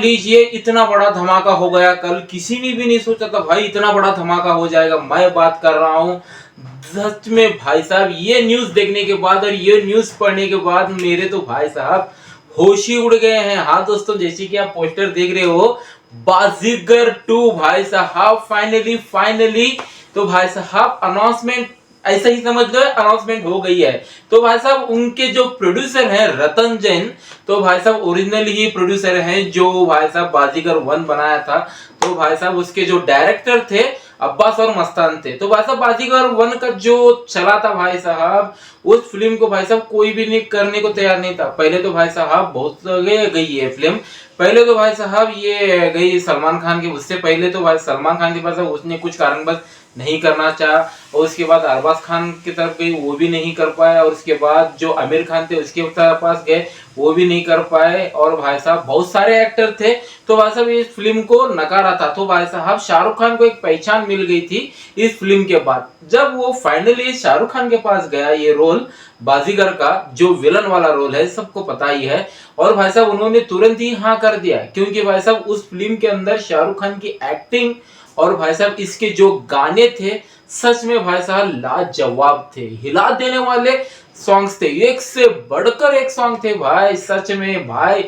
लीजिए इतना बड़ा धमाका हो गया कल, किसी ने भी नहीं सोचा था भाई इतना बड़ा धमाका हो जाएगा। मैं बात कर रहा हूँ सच में भाई साहब, ये न्यूज देखने के बाद और ये न्यूज पढ़ने के बाद मेरे तो भाई साहब होश ही उड़ गए हैं। हाँ दोस्तों, जैसे कि आप पोस्टर देख रहे हो, बाजीगर 2 भाई साहब फाइनली फाइनली तो भाई साहब अनाउंसमेंट, ऐसा ही समझ लो अनाउंसमेंट हो गई है। तो भाई साहब उनके जो प्रोड्यूसर हैं रतन जैन, तो भाई साहब ओरिजिनल ही प्रोड्यूसर हैं जो भाई साहब बाजीगर 1 बनाया था। तो भाई साहब उसके जो डायरेक्टर थे अब्बास और मस्तान थे। तो भाई साहब बाजीगर 1 का जो चला था भाई साहब, उस फिल्म को भाई साहब कोई भी नहीं करने को तैयार नहीं था। पहले तो भाई साहब बहुत गई है फिल्म, पहले तो भाई साहब ये गई सलमान खान के, उससे पहले तो भाई सलमान खान के पास उसने कुछ कारणवश नहीं करना चाहा, और उसके बाद अरबाज खान की तरफ गई, वो भी नहीं कर पाया, और उसके बाद जो आमिर खान थे उसके पास गए, वो भी नहीं कर पाए, और भाई साहब बहुत सारे एक्टर थे। तो भाई साहब इस फिल्म को नकारा था। तो भाई साहब शाहरुख खान को एक पहचान मिल गई थी इस फिल्म के बाद, जब वो फाइनली शाहरुख खान के पास गया ये रोल बाजीगर का, जो विलन वाला रोल है सबको पता ही है। और भाई साहब उन्होंने तुरंत ही हाँ कर दिया, क्योंकि भाई साहब उस फिल्म के अंदर शाहरुख खान की एक्टिंग और भाई साहब इसके जो गाने थे सच में भाई साहब लाजवाब थे, हिला देने वाले सॉन्ग्स थे, एक से बढ़कर एक सॉन्ग थे भाई। सच में भाई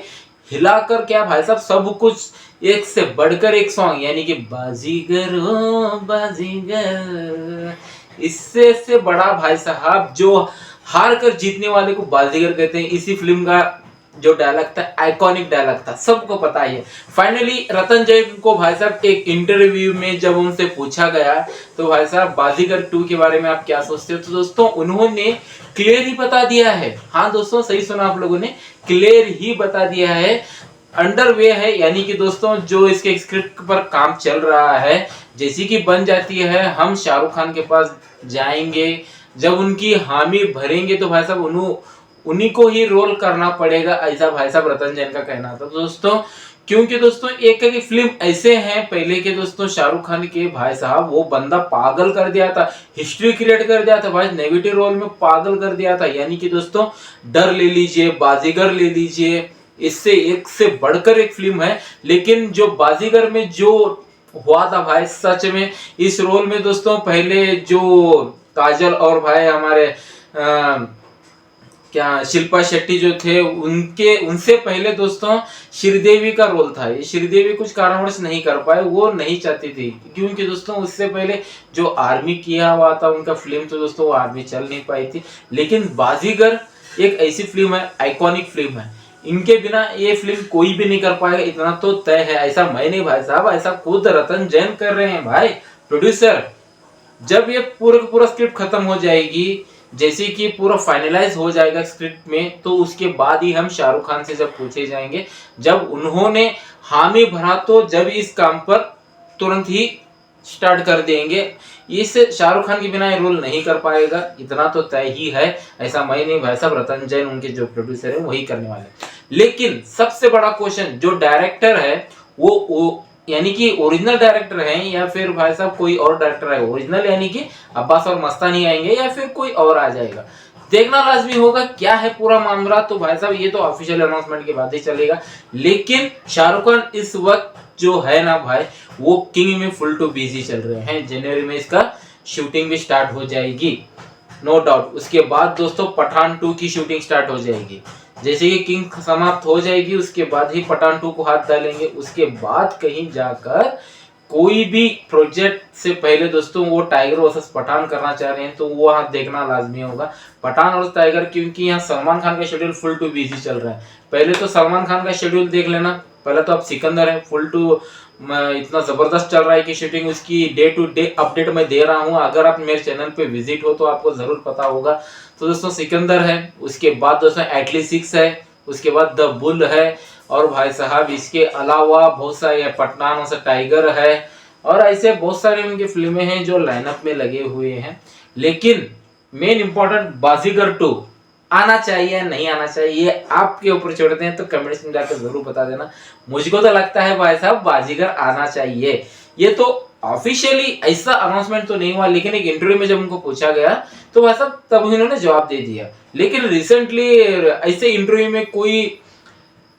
हिलाकर क्या भाई साहब सब कुछ, एक से बढ़कर एक सॉन्ग, यानी कि बाजीगर ओ बाजीगर, इससे से बड़ा भाई साहब जो हार कर जीतने वाले को बाजीगर कहते हैं। इसी फिल्म का जो डायलॉग था आइकॉनिक डायलॉग था, सबको पता ही है। फाइनली रतन जैन को भाई साहब एक इंटरव्यू में जब उनसे पूछा गया तो भाई साहब बाजीगर 2 के बारे में आप क्या सोचते हो, तो दोस्तों उन्होंने क्लियर ही बता दिया है। हाँ दोस्तों सही सुना आप लोगों ने, क्लियर ही बता दिया है, अंडरवे है, यानी कि दोस्तों जो इसके स्क्रिप्ट पर काम चल रहा है, जैसी कि बन जाती है हम शाहरुख खान के पास जाएंगे, जब उनकी हामी भरेंगे तो भाई साहब उन्हीं को ही रोल करना पड़ेगा, ऐसा भाई साहब रतन जैन का कहना था दोस्तों। क्योंकि दोस्तों एक एक फिल्म ऐसे हैं पहले के दोस्तों, शाहरुख खान के भाई साहब वो बंदा पागल कर दिया था, हिस्ट्री क्रिएट कर दिया था भाई, नेगेटिव रोल में पागल कर दिया था। यानी कि दोस्तों डर ले लीजिए, बाजीगर ले लीजिए, इससे एक से बढ़कर एक फिल्म है। लेकिन जो बाजीगर में जो हुआ था भाई सच में, इस रोल में दोस्तों पहले जो काजल और भाई हमारे क्या शिल्पा शेट्टी जो थे, उनसे पहले दोस्तों श्रीदेवी का रोल था। ये श्रीदेवी कुछ कारणवश नहीं कर पाए, वो नहीं चाहती थी, क्योंकि दोस्तों उससे पहले जो आर्मी किया हुआ था उनका फिल्म, तो दोस्तों वो आर्मी चल नहीं पाई थी। लेकिन बाजीगर एक ऐसी फिल्म है, आइकॉनिक फिल्म है, इनके बिना ये फिल्म कोई भी नहीं कर पाएगा, इतना तो तय है। ऐसा मैं नहीं भाई साहब, ऐसा खुद रतन जैन कर रहे हैं भाई प्रोड्यूसर। जब ये पूरा स्क्रिप्ट खत्म हो जाएगी, जैसे कि पूरा फाइनलाइज हो जाएगा स्क्रिप्ट में, तो उसके बाद ही हम शाहरुख खान से जब पूछे जाएंगे, जब उन्होंने हामी भरा तो जब इस काम पर तुरंत ही स्टार्ट कर देंगे। इस शाहरुख खान के बिना ये रोल नहीं कर पाएगा, इतना तो तय ही है। ऐसा मैं नहीं भाई साहब, रतन जैन उनके जो प्रोड्यूसर है वही करने वाले। लेकिन सबसे बड़ा क्वेश्चन, जो डायरेक्टर है वो यानी कि ओरिजिनल डायरेक्टर हैं या फिर भाई साहब कोई और डायरेक्टर है, ओरिजिनल यानी कि अब्बास और मस्तान ही आएंगे या फिर कोई और आ जाएगा, देखना लाजमी होगा क्या है पूरा मामला। तो भाई साहब ये तो ऑफिशियल अनाउंसमेंट के बाद ही चलेगा। लेकिन शाहरुख खान इस वक्त जो है ना भाई, वो किंग में फुल टू बिजी चल रहे हैं। जनवरी में इसका शूटिंग भी स्टार्ट हो जाएगी नो डाउट। उसके बाद दोस्तों पठान 2 की शूटिंग स्टार्ट हो जाएगी। जैसे कि किंग समाप्त हो जाएगी उसके बाद ही पठान 2 को हाथ डालेंगे। उसके बाद कहीं जाकर कोई भी प्रोजेक्ट से पहले दोस्तों वो टाइगर वर्सेस पठान करना चाह रहे हैं, तो वो वहां देखना लाजमी होगा पठान और टाइगर, क्योंकि यहाँ सलमान खान का शेड्यूल फुल टू बिजी चल रहा है। पहले तो सलमान खान का शेड्यूल देख लेना, पहले तो अब सिकंदर है फुल टू इतना जबरदस्त चल रहा है कि शूटिंग उसकी डे टू डे अपडेट मैं दे रहा हूँ। अगर आप मेरे चैनल पे विजिट हो तो आपको जरूर पता होगा। तो दोस्तों सिकंदर है, उसके बाद दोस्तों एटली 6 है, उसके बाद द बुल है, और भाई साहब इसके अलावा बहुत सारे पठान और टाइगर है, और ऐसे बहुत सारे उनकी फिल्में हैं जो लाइनअप में लगे हुए हैं। लेकिन मेन इंपॉर्टेंट बाजीगर 2 आना चाहिए नहीं आना चाहिए, ये आपके ऊपर छोड़ते हैं, तो कमेंट्स में जाकर जरूर बता देना। मुझको तो लगता है भाई साहब बाजीगर आना चाहिए। ये तो ऑफिशियली ऐसा अनाउंसमेंट तो नहीं हुआ, लेकिन एक इंटरव्यू में जब उनको पूछा गया तो भाई साहब तब उन्होंने जवाब दे दिया। लेकिन रिसेंटली ऐसे इंटरव्यू में कोई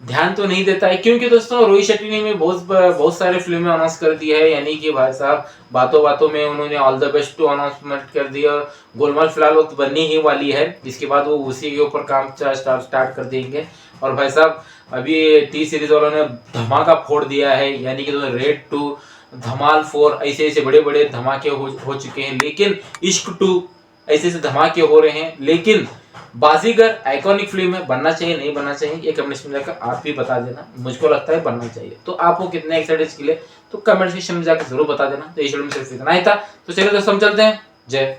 ध्यान तो नहीं देता है, क्योंकि दोस्तों रोहित शेट्टी ने भी बहुत सारे फिल्में अनाउंस कर दी है, यानी कि भाई साहब बातों बातों में उन्होंने all the best to announcement कर दी। और गोलमाल फिलहाल वक्त बननी ही वाली है, इसके बाद वो उसी के ऊपर काम स्टार्ट कर देंगे। और भाई साहब अभी टी सीरीज वालों ने धमाका फोड़ दिया है, यानी कि रेड 2, धमाल 4, ऐसे ऐसे बड़े बड़े धमाके हो चुके हैं। लेकिन इश्क 2 ऐसे ऐसे धमाके हो रहे हैं। लेकिन बाजीगर आइकॉनिक फिल्म है, बनना चाहिए नहीं बनना चाहिए, ये कमेंट में जाकर आप भी बता देना। मुझको लगता है बनना चाहिए, तो आपको कितने एक्साइटेड इसके लिए तो कमेंट सेक्शन में जाकर जरूर बता देना। तो इस वीडियो में सिर्फ इतना ही था, तो चलिए दोस्तों हम चलते हैं। जय